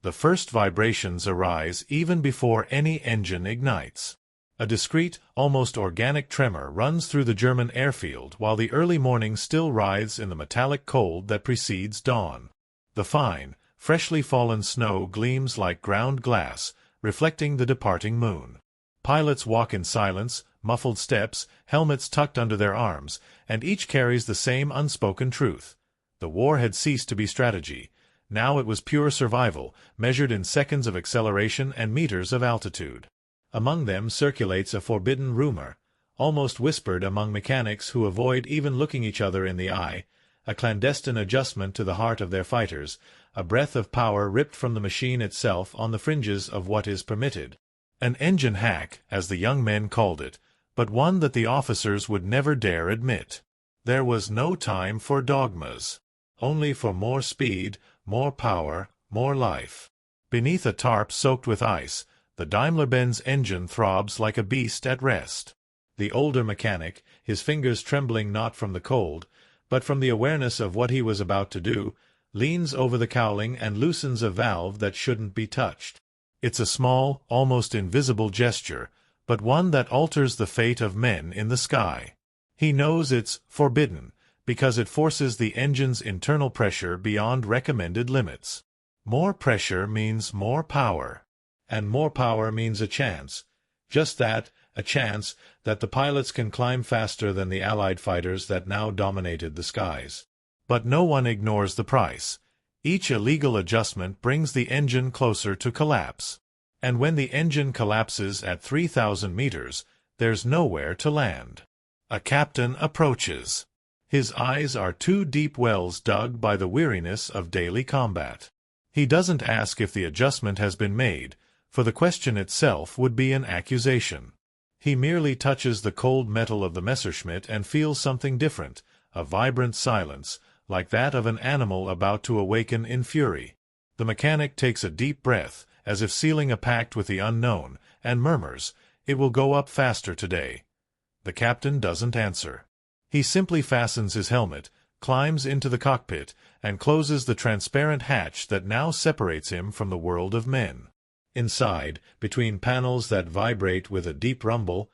The first vibrations arise even before any engine ignites. A discreet, almost organic tremor runs through the German airfield while the early morning still writhes in the metallic cold that precedes dawn. The fine, freshly fallen snow gleams like ground glass, reflecting the departing moon. Pilots walk in silence, muffled steps, helmets tucked under their arms, and each carries the same unspoken truth. The war had ceased to be strategy. Now it was pure survival, measured in seconds of acceleration and meters of altitude. Among them circulates a forbidden rumor, almost whispered among mechanics who avoid even looking each other in the eye, a clandestine adjustment to the heart of their fighters, a breath of power ripped from the machine itself on the fringes of what is permitted. An engine hack, as the young men called it, but one that the officers would never dare admit. There was no time for dogmas, only for more speed, more power, more life. Beneath a tarp soaked with ice, the Daimler-Benz engine throbs like a beast at rest. The older mechanic, his fingers trembling not from the cold, but from the awareness of what he was about to do, leans over the cowling and loosens a valve that shouldn't be touched. It's a small, almost invisible gesture, but one that alters the fate of men in the sky. He knows it's forbidden, because it forces the engine's internal pressure beyond recommended limits. More pressure means more power. And more power means a chance. Just that, a chance that the pilots can climb faster than the Allied fighters that now dominated the skies. But no one ignores the price. Each illegal adjustment brings the engine closer to collapse. And when the engine collapses at 3,000 meters, there's nowhere to land. A captain approaches. His eyes are two deep wells dug by the weariness of daily combat. He doesn't ask if the adjustment has been made, for the question itself would be an accusation. He merely touches the cold metal of the Messerschmitt and feels something different, a vibrant silence, like that of an animal about to awaken in fury. The mechanic takes a deep breath, as if sealing a pact with the unknown, and murmurs, "It will go up faster today." The captain doesn't answer. He simply fastens his helmet, climbs into the cockpit, and closes the transparent hatch that now separates him from the world of men. Inside, between panels that vibrate with a deep rumble,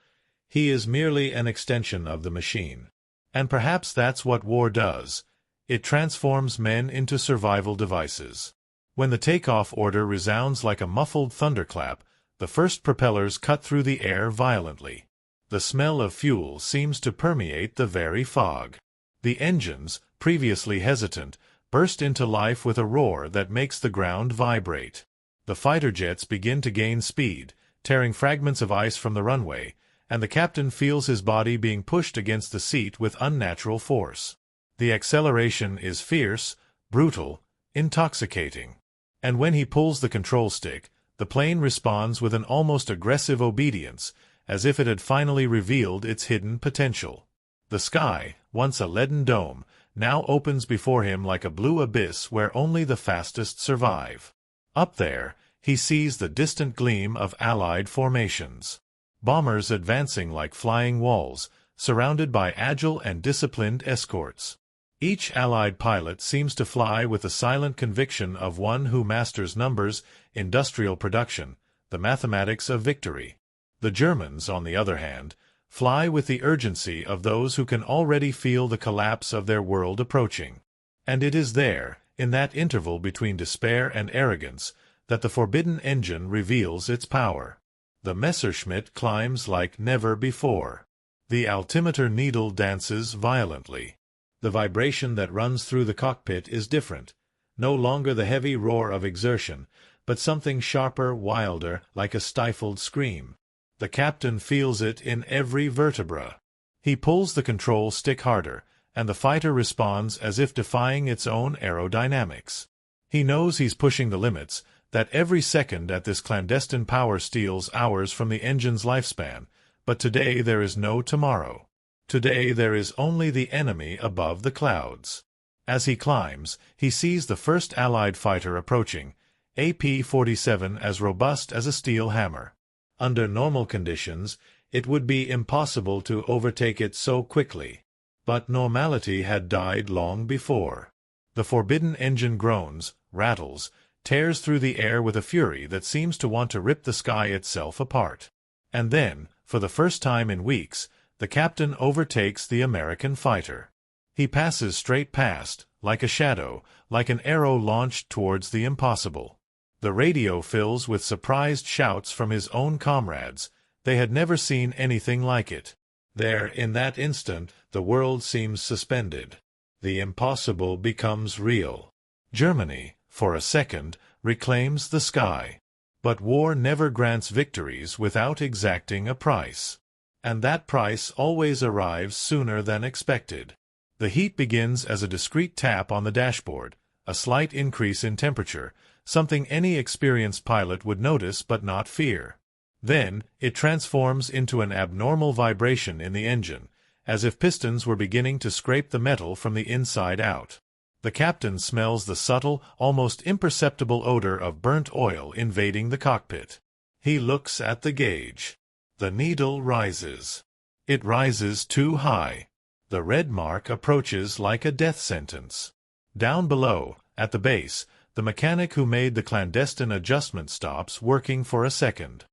he is merely an extension of the machine. And perhaps that's what war does. It transforms men into survival devices. When the takeoff order resounds like a muffled thunderclap, the first propellers cut through the air violently. The smell of fuel seems to permeate the very fog. The engines, previously hesitant, burst into life with a roar that makes the ground vibrate. The fighter jets begin to gain speed, tearing fragments of ice from the runway, and the captain feels his body being pushed against the seat with unnatural force. The acceleration is fierce, brutal, intoxicating. And when he pulls the control stick, the plane responds with an almost aggressive obedience, as if it had finally revealed its hidden potential. The sky, once a leaden dome, now opens before him like a blue abyss where only the fastest survive. Up there, he sees the distant gleam of Allied formations. Bombers advancing like flying walls, surrounded by agile and disciplined escorts. Each Allied pilot seems to fly with the silent conviction of one who masters numbers, industrial production, the mathematics of victory. The Germans, on the other hand, fly with the urgency of those who can already feel the collapse of their world approaching. And it is there, in that interval between despair and arrogance, that the forbidden engine reveals its power. The Messerschmitt climbs like never before. The altimeter needle dances violently. The vibration that runs through the cockpit is different, no longer the heavy roar of exertion, but something sharper, wilder, like a stifled scream. The captain feels it in every vertebra. He pulls the control stick harder, and the fighter responds as if defying its own aerodynamics. He knows he's pushing the limits, that every second at this clandestine power steals hours from the engine's lifespan, but today there is no tomorrow. Today there is only the enemy above the clouds. As he climbs, he sees the first Allied fighter approaching, AP-47 as robust as a steel hammer. Under normal conditions, it would be impossible to overtake it so quickly. But normality had died long before. The forbidden engine groans, rattles, tears through the air with a fury that seems to want to rip the sky itself apart. And then, for the first time in weeks, the captain overtakes the American fighter. He passes straight past, like a shadow, like an arrow launched towards the impossible. The radio fills with surprised shouts from his own comrades. They had never seen anything like it. There, in that instant, the world seems suspended. The impossible becomes real. Germany, for a second, reclaims the sky. But war never grants victories without exacting a price. And that price always arrives sooner than expected. The heat begins as a discreet tap on the dashboard, a slight increase in temperature, something any experienced pilot would notice but not fear. Then, it transforms into an abnormal vibration in the engine, as if pistons were beginning to scrape the metal from the inside out. The captain smells the subtle, almost imperceptible odor of burnt oil invading the cockpit. He looks at the gauge. The needle rises. It rises too high. The red mark approaches like a death sentence. Down below, at the base, the mechanic who made the clandestine adjustment stops working for a second.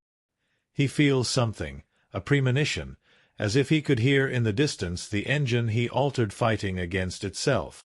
He feels something, a premonition, as if he could hear in the distance the engine he altered fighting against itself.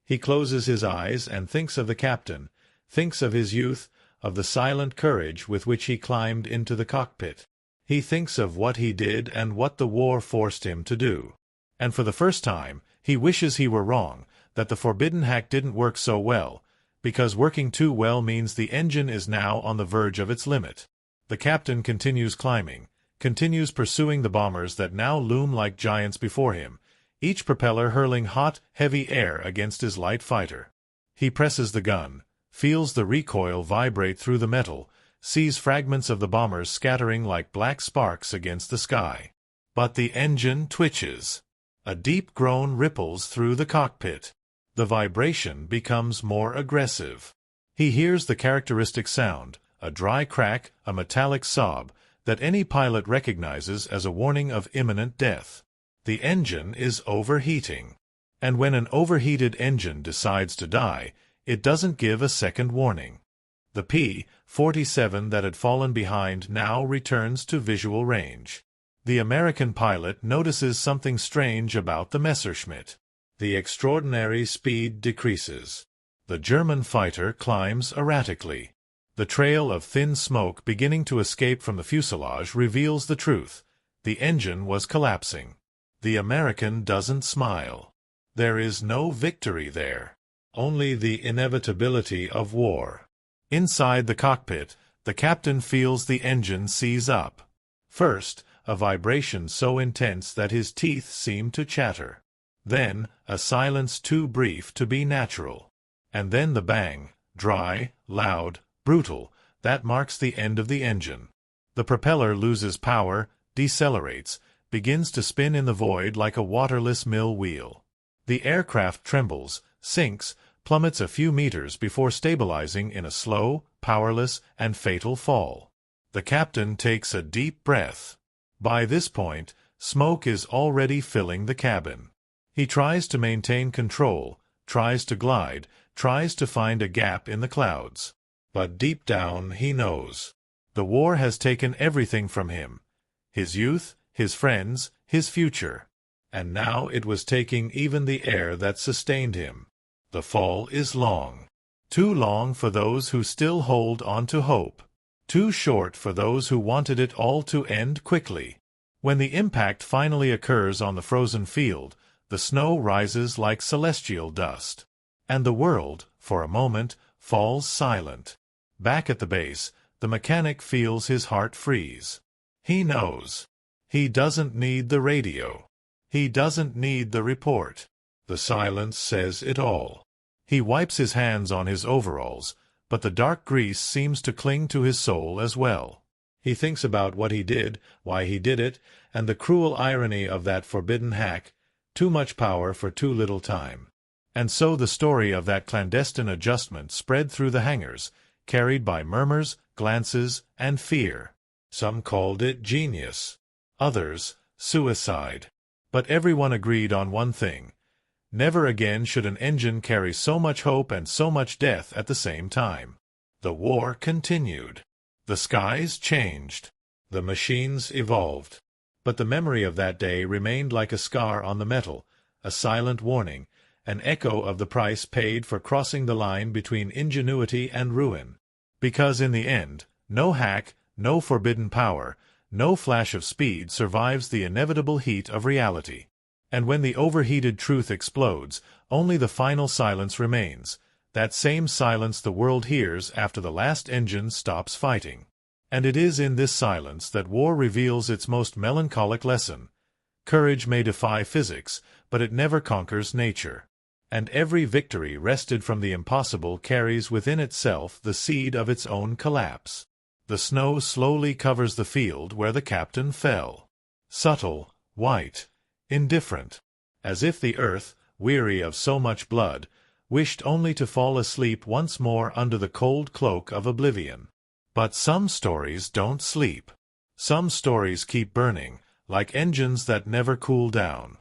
He closes his eyes and thinks of the captain, thinks of his youth, of the silent courage with which he climbed into the cockpit. He thinks of what he did and what the war forced him to do. And for the first time, he wishes he were wrong, that the forbidden hack didn't work so well, because working too well means the engine is now on the verge of its limit. The captain continues climbing, continues pursuing the bombers that now loom like giants before him, each propeller hurling hot, heavy air against his light fighter. He presses the gun, feels the recoil vibrate through the metal, sees fragments of the bombers scattering like black sparks against the sky. But the engine twitches. A deep groan ripples through the cockpit. The vibration becomes more aggressive. He hears the characteristic sound, a dry crack, a metallic sob, that any pilot recognizes as a warning of imminent death. The engine is overheating. And when an overheated engine decides to die, it doesn't give a second warning. The P-47 that had fallen behind now returns to visual range. The American pilot notices something strange about the Messerschmitt. The extraordinary speed decreases. The German fighter climbs erratically. The trail of thin smoke beginning to escape from the fuselage reveals the truth. The engine was collapsing. The American doesn't smile. There is no victory there. Only the inevitability of war. Inside the cockpit, the captain feels the engine seize up. First, a vibration so intense that his teeth seem to chatter. Then, a silence too brief to be natural. And then the bang, dry, loud, brutal, that marks the end of the engine. The propeller loses power, decelerates, begins to spin in the void like a waterless mill wheel. The aircraft trembles, sinks, plummets a few meters before stabilizing in a slow, powerless, and fatal fall. The captain takes a deep breath. By this point, smoke is already filling the cabin. He tries to maintain control, tries to glide, tries to find a gap in the clouds. But deep down he knows. The war has taken everything from him. His youth, his friends, his future. And now it was taking even the air that sustained him. The fall is long. Too long for those who still hold on to hope. Too short for those who wanted it all to end quickly. When the impact finally occurs on the frozen field, the snow rises like celestial dust. And the world, for a moment, falls silent. Back at the base, the mechanic feels his heart freeze. He knows. He doesn't need the radio. He doesn't need the report. The silence says it all. He wipes his hands on his overalls, but the dark grease seems to cling to his soul as well. He thinks about what he did, why he did it, and the cruel irony of that forbidden hack, too much power for too little time. And so the story of that clandestine adjustment spread through the hangars, carried by murmurs, glances, and fear. Some called it genius. Others, suicide. But everyone agreed on one thing. Never again should an engine carry so much hope and so much death at the same time. The war continued. The skies changed. The machines evolved. But the memory of that day remained like a scar on the metal, a silent warning, an echo of the price paid for crossing the line between ingenuity and ruin. Because in the end, no hack, no forbidden power, no flash of speed survives the inevitable heat of reality. And when the overheated truth explodes, only the final silence remains, that same silence the world hears after the last engine stops fighting. And it is in this silence that war reveals its most melancholic lesson. Courage may defy physics, but it never conquers nature. And every victory wrested from the impossible carries within itself the seed of its own collapse. The snow slowly covers the field where the captain fell. Subtle, white, indifferent. As if the earth, weary of so much blood, wished only to fall asleep once more under the cold cloak of oblivion. But some stories don't sleep. Some stories keep burning, like engines that never cool down.